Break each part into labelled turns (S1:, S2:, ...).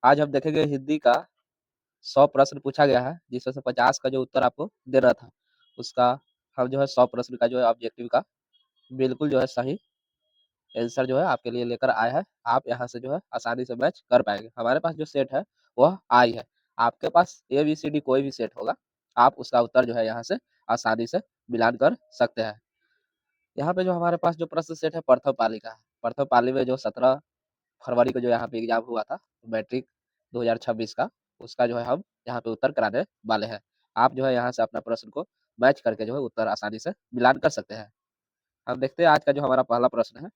S1: आज हम देखेंगे हिंदी का 100 प्रश्न पूछा गया है, जिसमें से 50 का जो उत्तर आपको देना था, उसका हम जो है 100 प्रश्न का जो है ऑब्जेक्टिव का बिल्कुल जो है सही आंसर जो है आपके लिए लेकर आए हैं। आप यहाँ से जो है आसानी से मैच कर पाएँगे। हमारे पास जो सेट है, वह आई है। आपके पास ए-बी-सी-डी कोई भी सेट होगा, आप उसका उत्तर जो है यहाँ से आसानी से मिलान कर सकते हैं। यहाँ पे जो हमारे पास जो प्रश्न सेट है प्रथम पाली का है। प्रथम पाली में जो 17 फरवरी को जो यहाँ पे एग्जाम हुआ था मैट्रिक 2026 का, उसका जो है हम यहाँ पे उत्तर कराने वाले हैं। आप जो है यहाँ से अपना प्रश्न को मैच करके जो है उत्तर आसानी से मिलान कर सकते हैं। हम देखते हैं आज का जो हमारा पहला प्रश्न है।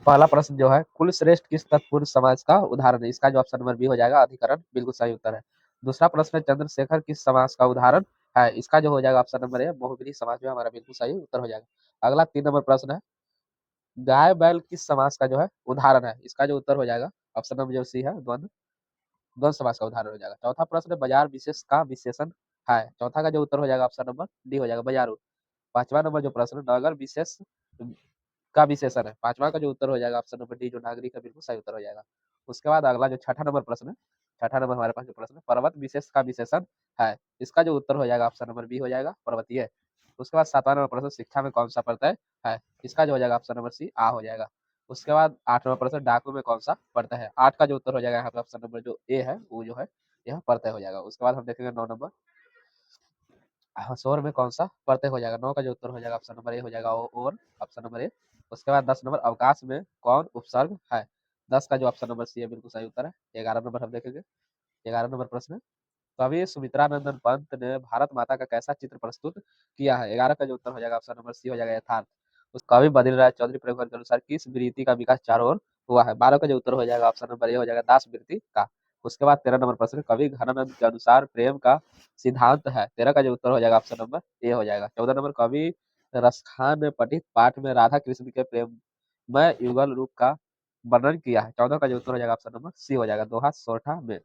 S1: पहला प्रश्न जो है, कुल श्रेष्ठ किस तत्पुरुष समाज का उदाहरण है? इसका जो ऑप्शन नंबर बी हो जाएगा अधिकरण, बिल्कुल सही उत्तर है। दूसरा प्रश्न है, चंद्रशेखर किस समाज का उदाहरण है? इसका जो हो जाएगा ऑप्शन नंबर ए बहुब्रीहि समाज जो है हमारा बिल्कुल सही उत्तर हो जाएगा। अगला 3 नंबर प्रश्न है, गाय बैल किस समाज का जो है उदाहरण है? इसका जो उत्तर हो जाएगा ऑप्शन नंबर जो सी है द्वंद्व द्वंद्व समास का उदाहरण हो जाएगा। चौथा प्रश्न है, बाजार विशेष का विशेषण है? चौथा का जो उत्तर हो जाएगा ऑप्शन नंबर डी हो जाएगा बाजारू। पांचवा नंबर जो प्रश्न है, नगर विशेष का विशेषण है? पांचवा का जो उत्तर हो जाएगा ऑप्शन नंबर डी जो नागरिक का बिल्कुल सही उत्तर हो जाएगा। उसके बाद अगला जो छठा नंबर प्रश्न है, छठा नंबर हमारे पास जो प्रश्न है, पर्वत विशेष का विशेषण है? इसका जो उत्तर हो जाएगा ऑप्शन नंबर बी हो जाएगा पर्वतीय। उसके बाद सातवां नंबर प्रश्न, शिक्षा में कौन सा प्रत्यय है? इसका जो हो जाएगा ऑप्शन नंबर सी आ हो जाएगा। उसके बाद आठवां प्रश्न, डाकू में कौन सा प्रत्यय है? आठ का जो उत्तर हो जाएगा यहाँ पे ऑप्शन नंबर जो ए है वो जो है यह प्रत्यय हो जाएगा। उसके बाद हम देखेंगे 9 नंबर, हसोर में कौन सा प्रत्यय हो जाएगा? 9 का जो उत्तर हो जाएगा ऑप्शन नंबर ए हो जाएगा और ऑप्शन नंबर ए। उसके बाद 10 नंबर, अवकाश में कौन उपसर्ग है? 10 का जो ऑप्शन नंबर सी है बिल्कुल सही उत्तर है। 11 नंबर हम देखेंगे, 11 नंबर प्रश्न, कवि सुमित्रानंदन पंत ने भारत माता का कैसा चित्र प्रस्तुत किया है? 11 का जो उत्तर हो जाएगा ऑप्शन नंबर सी हो जाएगा यथार्थ। उस कवि बद्री राज चौधरी प्रेमचंद के अनुसार किस वृत्ति का विकास चारों ओर हुआ है? 12 का जो उत्तर हो जाएगा ऑप्शन नंबर ए हो जाएगा दास वृत्ति का। उसके बाद 13 नंबर प्रश्न, कवि घनानंद के अनुसार प्रेम का सिद्धांत है? 13 का जो उत्तर हो जाएगा ऑप्शन नंबर ए हो जाएगा। 14 नंबर, कवि रसखान ने पठित पाठ में राधा कृष्ण के प्रेममय युगल रूप का वर्णन किया है? 14 का जो उत्तर हो जाएगा ऑप्शन नंबर सी हो जाएगा दोहा सोरठा में।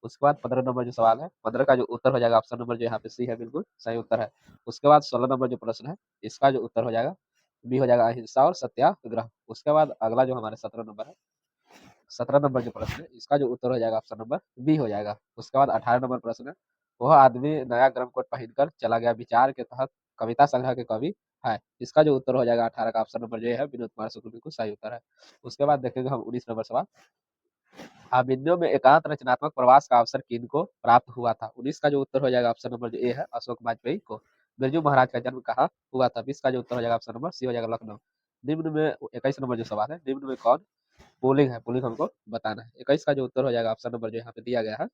S1: उसके बाद 15 नंबर जो सवाल है, 15 का जो उत्तर हो जाएगा ऑप्शन नंबर जो यहाँ पे सी है बिल्कुल सही उत्तर है। उसके बाद 16 नंबर जो प्रश्न है, इसका जो उत्तर हो जाएगा बी हो जाएगा अहिंसा और सत्याग्रह। उसके बाद अगला जो हमारे 17 नंबर है, 17 नंबर जो प्रश्न है, इसका जो उत्तर हो जाएगा ऑप्शन नंबर बी हो जाएगा। उसके बाद 18 नंबर प्रश्न है, वह आदमी नया गर्म कोट पहनकर चला गया विचार के तहत कविता संग्रह के कवि है? इसका जो उत्तर हो जाएगा 18 का ऑप्शन नंबर जो है विनोद कुमार शुक्ल बिल्कुल सही उत्तर है। उसके बाद देखेंगे हम 19 नंबर सवाल, अभिमन्यु में एकांत रचनात्मक प्रवास का अवसर किनको प्राप्त हुआ था? 19 का जो उत्तर हो जाएगा ऑप्शन नंबर जो ए है अशोक वाजपेयी को। बिरजू महाराज का जन्म कहाँ हुआ था? 20 का जो उत्तर हो जाएगा ऑप्शन नंबर सी हो जाएगा लखनऊ। निम्न में 21 नंबर जो सवाल है, निम्न में कौन पुल्लिंग है? पुल्लिंग हमको बताना है। 21 का जो उत्तर हो जाएगा ऑप्शन नंबर जो यहाँ पे दिया गया है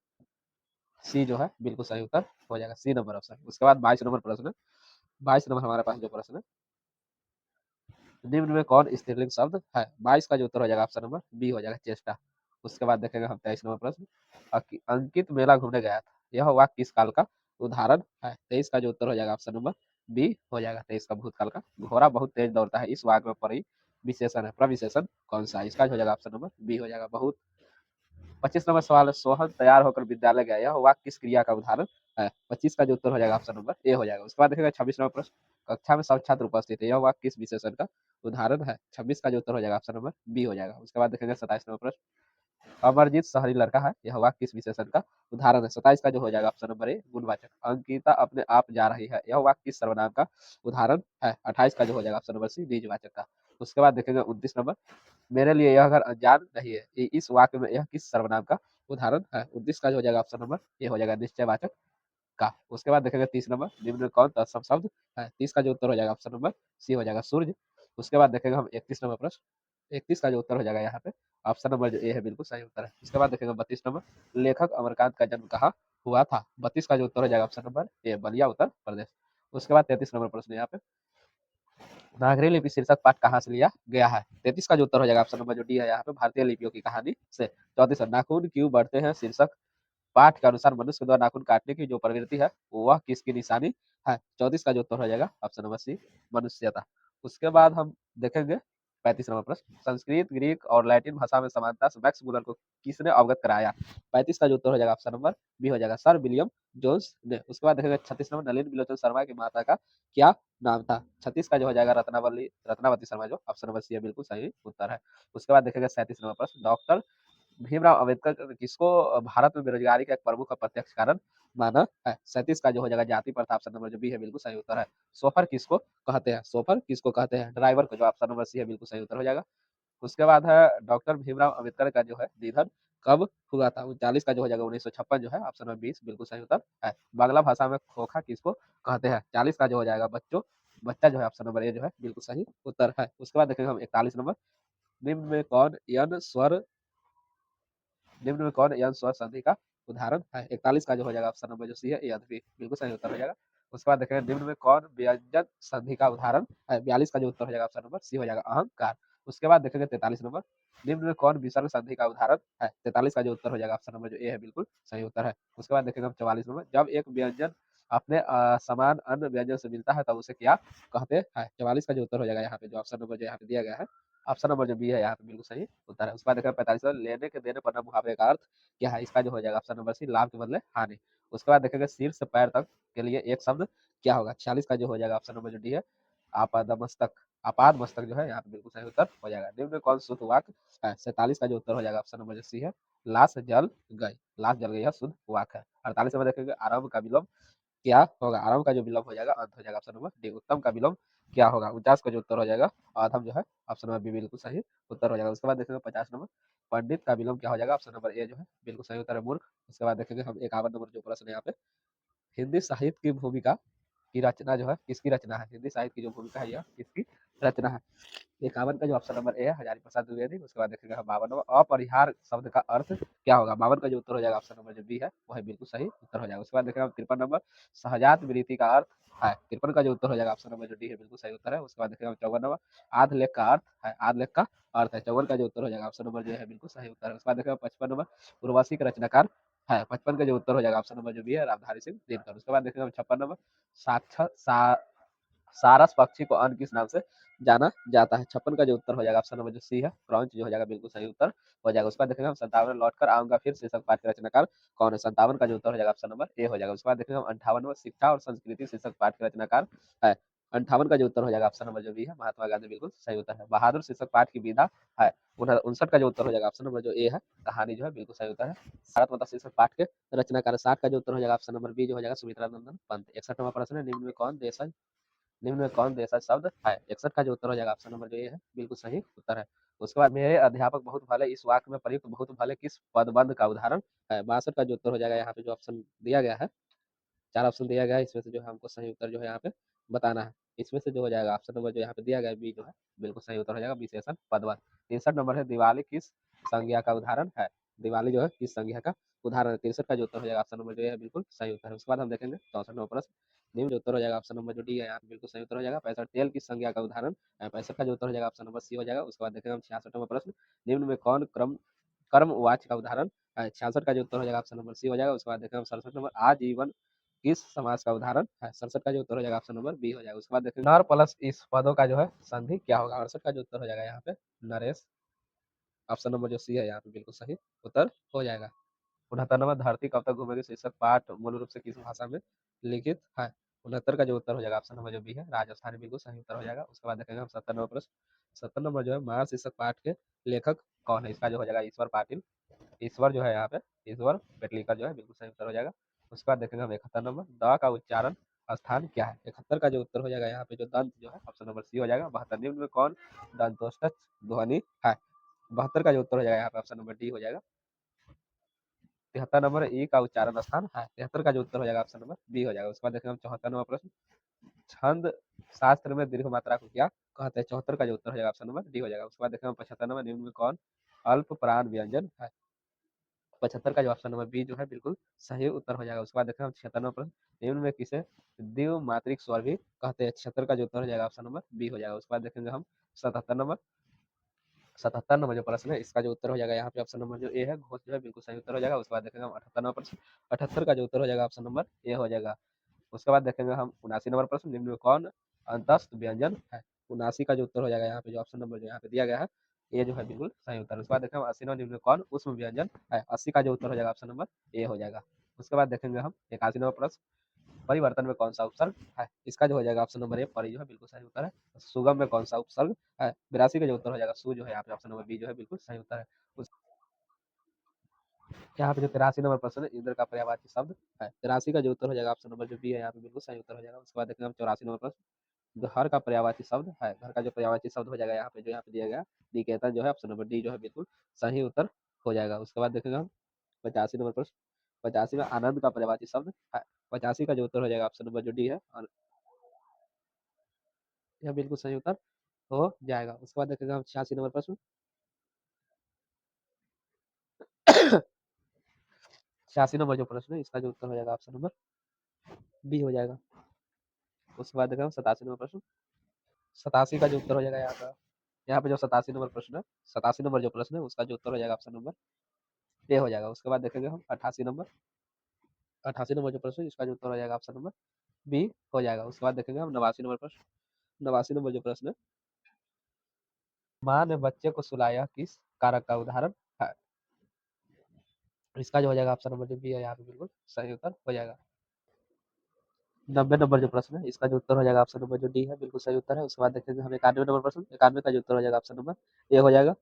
S1: सी जो है बिल्कुल सही उत्तर हो जाएगा, सी नंबर ऑप्शन। उसके बाद 22 नंबर प्रश्न, 22 नंबर हमारे पास जो प्रश्न है, निम्न में कौन स्त्रीलिंग शब्द है? 22 का जो उत्तर हो जाएगा ऑप्शन नंबर बी हो जाएगा चेष्टा। उसके बाद देखेंगे हम 23 नंबर प्रश्न, अंकित मेला घूमने गया था, यह वाक्य किस काल का उदाहरण है? 23 का जो उत्तर हो जाएगा ऑप्शन नंबर बी हो जाएगा 23 का भूतकाल का। घोड़ा बहुत तेज दौड़ता है, इस वाक्य में परी विशेषण है, प्रविशेषण कौन सा है? इसका हो जाएगा ऑप्शन नंबर बी हो जाएगा बहुत। 25 नंबर सवाल है, सोहन तैयार होकर विद्यालय गया, यह वाक्य किस क्रिया का उदाहरण है? 25 का जो उत्तर हो जाएगा ऑप्शन नंबर ए हो जाएगा। उसके बाद देखेगा 26 नंबर प्रश्न, कक्षा में सब छात्र उपस्थित है, यह वाक्य किस विशेषण का उदाहरण है? 26 का जो उत्तर हो जाएगा ऑप्शन नंबर बी हो जाएगा। उसके बाद देखेंगे 27 नंबर प्रश्न, अमरजीत शहरी लड़का है, यह वाक्य किस विशेषण का उदाहरण है? 27 का जो हो जाएगा ऑप्शन नंबर ए गुणवाचक। अंकिता अपने आप जा रही है, यह वाक्य किस सर्वनाम का उदाहरण है? 28 का जो हो जाएगा ऑप्शन नंबर सी निजवाचक का। उसके बाद देखेंगे 29 नंबर, मेरे लिए यह घर अनजान नहीं है, इस वाक्य में यह किस सर्वनाम का उदाहरण है? 29 का जो हो जाएगा ऑप्शन नंबर ये हो जाएगा निश्चयवाचक का। उसके बाद देखेंगे 30 नंबर, निम्न में कौन तत्सम शब्द है? 30 का जो उत्तर हो जाएगा ऑप्शन नंबर सी हो जाएगा सूर्य। उसके बाद देखेंगे हम 31 नंबर प्रश्न, 31 का जो उत्तर हो जाएगा यहाँ पे ऑप्शन नंबर जो ए है बिल्कुल सही उत्तर है। उसके बाद देखेंगे 32 नंबर, लेखक अमरकांत का जन्म कहाँ हुआ था? 32 का जो उत्तर हो जाएगा option number A Ballia Uttar Pradesh. उसके बाद 33 नंबर प्रश्न यहाँ पे, नागरी लिपि शीर्षक पाठ कहाँ से लिया गया है? 33 का जो उत्तर हो जाएगा ऑप्शन नंबर जो डी है यहाँ पे भारतीय लिपियों की कहानी से। 34 नाखून क्यों बढ़ते हैं शीर्षक पाठ के अनुसार मनुष्य के द्वारा नाखून काटने की जो प्रवृत्ति है वह किसकी निशानी है? 34 का जो उत्तर हो जाएगा ऑप्शन नंबर सी मनुष्यता। उसके बाद हम देखेंगे 35 नंबर प्रश्न, संस्कृत ग्रीक और लैटिन भाषा में समानता से मैक्स मुलर को किसने अवगत कराया? 35 का जो उत्तर हो जाएगा ऑप्शन नंबर बी हो जाएगा सर विलियम जोन्स ने। उसके बाद देखेंगे 36 नंबर, नलिन बिलोचन शर्मा की माता का क्या नाम था? 36 का जो हो जाएगा रत्नावली रत्नावती शर्मा, जो ऑप्शन नंबर सी है बिल्कुल सही उत्तर है। उसके बाद देखेंगे 37 नंबर प्रश्न, डॉक्टर भीमराव अम्बेडकर किसको भारत में बेरोजगारी का एक प्रमुख अप्रत्यक्ष कारण माना है? 37 का जो हो जाएगा जाति प्रथा, ऑप्शन नंबर जो बी है बिल्कुल सही उत्तर है। सोफर किसको कहते हैं? सोफर किसको कहते हैं? ड्राइवर को, जो ऑप्शन नंबर सी है बिल्कुल सही उत्तर हो जाएगा। उसके बाद है डॉक्टर भीमराव अम्बेडकर का जो है निधन कब हुआ था? 39 का जो हो जाएगा 1956 जो है, ऑप्शन नंबर 20 बिल्कुल सही उत्तर है। बांग्ला भाषा में खोखा किसको कहते हैं? 40 का जो हो जाएगा बच्चों, बच्चा जो है, ऑप्शन नंबर ए जो है बिल्कुल सही उत्तर है। उसके बाद देखेंगे हम 41 नंबर, निम्न में कौन यन स्वर निम्न में कौन यन स्वर संधि का उदाहरण है? 41 का जो हो जाएगा ऑप्शन नंबर जो सी है यद्यपि बिल्कुल सही उत्तर हो जाएगा। उसके बाद देखेंगे निम्न में कौन व्यंजन संधि का उदाहरण है? 42 का जो उत्तर हो जाएगा ऑप्शन नंबर सी हो जाएगा अहंकार। उसके बाद देखेंगे 43 नंबर, निम्न में कौन विसर्ग संधि का उदाहरण है? 43 का जो उत्तर हो जाएगा ऑप्शन नंबर जो ए है बिल्कुल सही उत्तर है। उसके बाद देखेंगे हम 44 नंबर, जब एक व्यंजन अपने समान अन्य व्यंजन से मिलता है तब उसे क्या कहते हैं? 44 का जो उत्तर हो जाएगा यहाँ पे, जो ऑप्शन नंबर जो यहाँ पे दिया गया है, ऑप्शन नंबर जो बी है यहाँ पे बिल्कुल सही उत्तर है। उसके बाद देखा 45 लेने के देने पर मुहावरे का अर्थ क्या है? इसका जो हो जाएगा ऑप्शन नंबर सी लाभ के बदले हानि। उसके बाद देखेंगे शीर्ष से पैर तक के लिए एक शब्द क्या होगा? 46 का जो हो जाएगा ऑप्शन नंबर जो डी है आपादमस्तक। आपाद मस्तक जो है यहाँ पे बिल्कुल सही उत्तर हो जाएगा। निम्न में कौन शुद्ध वाक्य है? 47 का जो उत्तर हो जाएगा ऑप्शन नंबर जो सी है लाश जल गई। लाश जल गई है शुद्ध वाक्य है। 48 में देखेंगे आरंभ का विलोम क्या होगा? आरंभ का जो विलोम हो जाएगा अंत हो जाएगा, ऑप्शन नंबर डी। उत्तम का विलोम क्या होगा? 49 का जो उत्तर हो जाएगा अधम जो है, ऑप्शन नंबर बी बिल्कुल सही उत्तर हो जाएगा। उसके बाद देखेंगे 50 नंबर, पंडित का विलोम क्या हो जाएगा? ऑप्शन नंबर ए जो है बिल्कुल सही उत्तर है मूर्ख। उसके बाद देखेंगे हम 51 नंबर जो प्रश्न है यहाँ पे, हिंदी साहित्य की भूमिका की रचना जो है किसकी रचना है? हिंदी साहित्य की जो भूमिका है यह किसकी रचना है? 51 का जो ऑप्शन नंबर ए है हजारी प्रसाद द्विवेदी। उसके बाद देखेंगे हम 52 नंबर, अपरिहार शब्द का अर्थ क्या होगा? 52 का जो उत्तर हो जाएगा ऑप्शन नंबर जो बी है वह बिल्कुल सही उत्तर हो जाएगा। उसके बाद देखेंगे हम 53 नंबर, सहजात विरीति का अर्थ है? 53 का जो उत्तर हो जाएगा ऑप्शन नंबर जो डी है बिल्कुल सही उत्तर है। उसके बाद देखेंगे हम 54 नंबर, आध लेख का अर्थ है? आध लेख का अर्थ है? 54 का जो उत्तर हो जाएगा ऑप्शन नंबर जो है बिल्कुल सही उत्तर है। उसके बाद देखेंगे 55 नंबर, उर्वशी के रचनाकार है? 55 का जो उत्तर हो जाएगा ऑप्शन नंबर जो बी है रामधारी सिंह दिनकर। उसके बाद देखेंगे हम 56 नंबर, साक्षर सारस पक्षी को अन्य किस नाम से जाना जाता है? 56 का जो उत्तर हो जाएगा ऑप्शन नंबर जो सी है क्रॉन्च जो हो जाएगा बिल्कुल सही उत्तर हो जाएगा। उसके बाद देखेंगे हम 57 लौट कर आऊंगा फिर शीर्षक पाठ के रचनाकार कौन है? 57 का जो उत्तर हो जाएगा ऑप्शन नंबर ए हो जाएगा। उसके बाद देखेंगे हम 58 शिक्षा और संस्कृति शीर्षक पाठ के रचनाकार है? 58 का जो उत्तर हो जाएगा ऑप्शन नंबर जो बी है महात्मा गांधी बिल्कुल सही उत्तर है। बहादुर शीर्षक पाठ की विधा है? 59 का जो उत्तर हो जाएगा ऑप्शन नंबर जो ए है कहानी जो है बिल्कुल सही उत्तर है। भारत माता शीर्षक पाठ के रचनाकार 60 का जो उत्तर हो जाएगा ऑप्शन नंबर बी जो हो जाएगा सुमित्रा नंदन पंत। 61 नंबर प्रश्न है, निम्न में कौन देशज शब्द है? 61 का जो उत्तर हो जाएगा ऑप्शन नंबर जो ए है बिल्कुल सही उत्तर है। उसके बाद मेरे अध्यापक बहुत भले, इस वाक्य में प्रयुक्त बहुत भले किस पदबंध का उदाहरण है? 62 का जो उत्तर हो जाएगा यहाँ पे, जो ऑप्शन दिया गया है, 4 ऑप्शन दिया गया है, इसमें से जो है हमको सही उत्तर जो है यहाँ पे बताना है। इसमें से जो हो जाएगा ऑप्शन नंबर जो यहाँ पे दिया गया है बी जो है बिल्कुल सही उत्तर हो जाएगा विशेषण पदबंध। 63 नंबर है, दिवाली किस संज्ञा का उदाहरण है? दिवाली जो है किस संज्ञा का उदाहरण है? 63 का जो उत्तर हो जाएगा ऑप्शन नंबर जो है बिल्कुल सही उत्तर है। उसके बाद हम देखेंगे 64 नंबर प्रश्न, निम्न जो उत्तर हो जाएगा ऑप्शन नंबर जो डी है यहाँ पे बिल्कुल सही उत्तर हो जाएगा। 65 तेल किस संज्ञा का उदाहरण है? 65 का जो उत्तर हो जाएगा ऑप्शन नंबर सी हो जाएगा। उसके बाद देखेंगे हम 66 नंबर प्रश्न, निम्न में कौन कर्म वाच्य का उदाहरण है? 66 का जो उत्तर हो जाएगा ऑप्शन नंबर सी हो जाएगा। उसके बाद देखेंगे हम 67 नंबर, आजीवन किस समास का उदाहरण है? 67 का जो उत्तर हो जाएगा ऑप्शन नंबर बी हो जाएगा। उसके बाद देखेंगे नर प्लस इस पदों का जो है संधि क्या होगा? 68 का जो उत्तर हो जाएगा यहाँ पे नरेश, ऑप्शन नंबर जो सी है यहाँ पे बिल्कुल सही उत्तर हो जाएगा। 69 नंबर, धरती कब तक घूमेगी शीर्षक पाठ मूल रूप से किस भाषा में लिखित है? 69 का जो उत्तर हो जाएगा ऑप्शन नंबर जो बी है राजस्थानी बिल्कुल सही उत्तर हो जाएगा। उसके बाद देखेंगे हम 70 नंबर प्रश्न, 70 नंबर जो है मार शीर्षक पाठ के लेखक कौन है? इसका जो हो जाएगा ईश्वर पाटिल। ईश्वर जो है यहाँ पे ईश्वर पेटलीकर जो है बिल्कुल सही उत्तर हो जाएगा। उसके बाद देखेंगे हम 71 नंबर, द का उच्चारण स्थान क्या है? 71 का जो उत्तर हो जाएगा यहाँ पे जो दंत जो है ऑप्शन नंबर सी हो जाएगा। 72 निम्न में कौन दंतोष्ठ ध्वनि है? 72 का जो उत्तर हो जाएगा यहाँ पे ऑप्शन नंबर डी हो जाएगा। 73 नंबर ई का उच्चारण स्थान है? 73 का जो उत्तर हो जाएगा ऑप्शन नंबर बी हो जाएगा। उसके बाद देखेंगे हम 74 नंबर प्रश्न, छंद शास्त्र में दीर्घ मात्रा को क्या कहते हैं? 74 का जो उत्तर हो जाएगा ऑप्शन नंबर डी हो जाएगा। उसके बाद देखेंगे हम 75 नंबर, निम्न में कौन अल्प प्राण व्यंजन है? 75 का जो ऑप्शन नंबर बी जो है बिल्कुल सही उत्तर हो जाएगा। उसके बाद देखें हम 76 नंबर प्रश्न, निम्न में किसे द्विमात्रिक स्वर भी कहते हैं? 76 का जो उत्तर हो जाएगा ऑप्शन नंबर बी हो जाएगा। उसके बाद देखेंगे हम 77 नंबर, 77 नंबर जो प्रश्न है इसका जो उत्तर हो जाएगा यहाँ पे ऑप्शन नंबर जो ए है घोष जो है बिल्कुल सही उत्तर हो जाएगा। उसके बाद देखेंगे हम 78 नंबर प्रश्न, 78 का जो उत्तर हो जाएगा ऑप्शन नंबर ए हो जाएगा। उसके बाद देखेंगे हम 79 नंबर प्रश्न, निम्न में कौन अंतस्थ व्यंजन है? 79 का जो उत्तर हो जाएगा यहाँ पे, जो ऑप्शन नंबर जो यहाँ पे दिया गया है ये जो है बिल्कुल सही उत्तर। उसके बाद देखेंगे हम 80 नंबर, निम्न में कौन उष्म व्यंजन है? 80 का जो उत्तर हो जाएगा ऑप्शन नंबर ए हो जाएगा। उसके बाद देखेंगे हम 81 नंबर प्रश्न, परिवर्तन में कौन सा उपसर्ग है? इसका जो हो जाएगा ऑप्शन नंबर ए परि जो है बिल्कुल सही उत्तर है। सुगम में कौन सा उपसर्ग है? 82 का जो उत्तर हो जाएगा सु जो है यहाँ पे ऑप्शन नंबर बी जो है बिल्कुल सही उत्तर है। यहाँ पे जो 83 नंबर प्रश्न है, इंद्र का पर्यायवाची शब्द है। 83 का जो उत्तर हो जाएगा ऑप्शन नंबर जो बी है यहाँ पे बिल्कुल सही उत्तर हो जाएगा। उसके बाद देखेंगे हम 84 नंबर प्रश्न, घर का पर्यायवाची शब्द है। घर का जो पर्यायवाची शब्द हो जाएगा यहाँ पे जो यहाँ पे दिया गया निकेतन जो है ऑप्शन नंबर डी जो है बिल्कुल सही उत्तर हो जाएगा। उसके बाद देखेंगे हम 85 नंबर प्रश्न, 85 में आनंद का पर्यायवाची शब्द है। 85 का जो उत्तर हो जाएगा ऑप्शन नंबर जो डी है और यह बिल्कुल सही उत्तर हो जाएगा। उसके बाद देखेंगे हम 86 नंबर प्रश्न, 86 नंबर जो प्रश्न है इसका जो उत्तर हो जाएगा ऑप्शन नंबर बी हो जाएगा। उसके बाद देखेंगे हम 87 नंबर प्रश्न, 87 का जो उत्तर हो जाएगा यहाँ पे जो 87 नंबर प्रश्न है, 87 नंबर जो प्रश्न है उसका जो उत्तर हो जाएगा ऑप्शन नंबर ए हो जाएगा। उसके बाद देखेंगे हम 88 नंबर, 88 नंबर जो प्रश्न है इसका जो उत्तर हो जाएगा ऑप्शन नंबर बी हो जाएगा। उसके बाद देखेंगे हम 89 नंबर प्रश्न, 89 नंबर जो प्रश्न है, माँ ने बच्चे को सुलाया किस कारक का उदाहरण है। इसका जो हो जाएगा ऑप्शन नंबर जो बी है यहाँ पे बिल्कुल सही उत्तर हो जाएगा। 90 नंबर जो प्रश्न है इसका जो उत्तर हो जाएगा ऑप्शन नंबर जो डी है बिल्कुल सही उत्तर है। उसके बाद देखेंगे हम 91 नंबर प्रश्न, 91 का जो उत्तर हो जाएगा ऑप्शन नंबर ए हो जाएगा।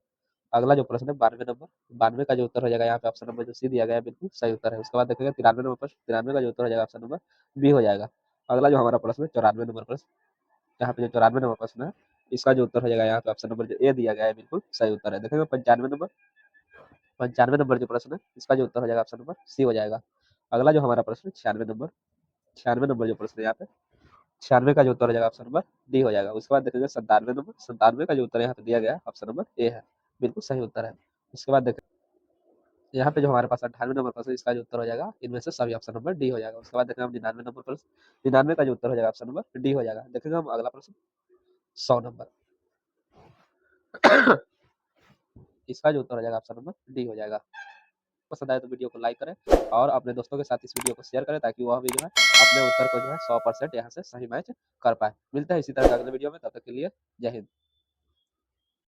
S1: अगला जो प्रश्न है 92 नंबर, 92 का जो उत्तर हो जाएगा यहाँ पे ऑप्शन नंबर जो सी दिया गया है बिल्कुल सही उत्तर है। उसके बाद देखेंगे 93 नंबर प्रश्न, 93 का जो उत्तर हो जाएगा ऑप्शन नंबर बी हो जाएगा। अगला जो हमारा प्रश्न है 94 नंबर प्रश्न, यहाँ पे जो 94 नंबर प्रश्न है इसका जो उत्तर हो जाएगा यहाँ पे ऑप्शन नंबर जो ए दिया गया है बिल्कुल सही उत्तर है। देखेंगे 95 नंबर, 95 नंबर जो प्रश्न है इसका जो उत्तर हो जाएगा ऑप्शन नंबर सी हो जाएगा। अगला जो हमारा प्रश्न है 96 नंबर, 96 नंबर जो प्रश्न है यहाँ पे 96 का जो उत्तर हो जाएगा ऑप्शन नंबर डी हो जाएगा। उसके बाद देखेंगे 97 नंबर, 97 का जो उत्तर यहाँ पे दिया गया है ऑप्शन नंबर ए है बिल्कुल सही उत्तर है। उसके बाद देखें यहाँ पे जो हमारे पास 98 नंबर प्रश्न इसका जो उत्तर हो जाएगा इनमें से सभी ऑप्शन नंबर डी हो जाएगा। उसके बाद देखेंगे हम 99 नंबर प्रश्न, 99 का जो उत्तर हो जाएगा ऑप्शन नंबर डी हो जाएगा। देखेंगे हम अगला प्रश्न 100 नंबर, इसका जो उत्तर हो जाएगा ऑप्शन नंबर डी हो जाएगा। पसंद आए तो वीडियो को लाइक करें और अपने दोस्तों के साथ इस वीडियो को शेयर करें ताकि वह भी जो है अपने उत्तर को जो है 100% यहाँ से सही मैच कर पाए। मिलते हैं इसी तरह के अगले वीडियो में, तब तक के लिए जय हिंद।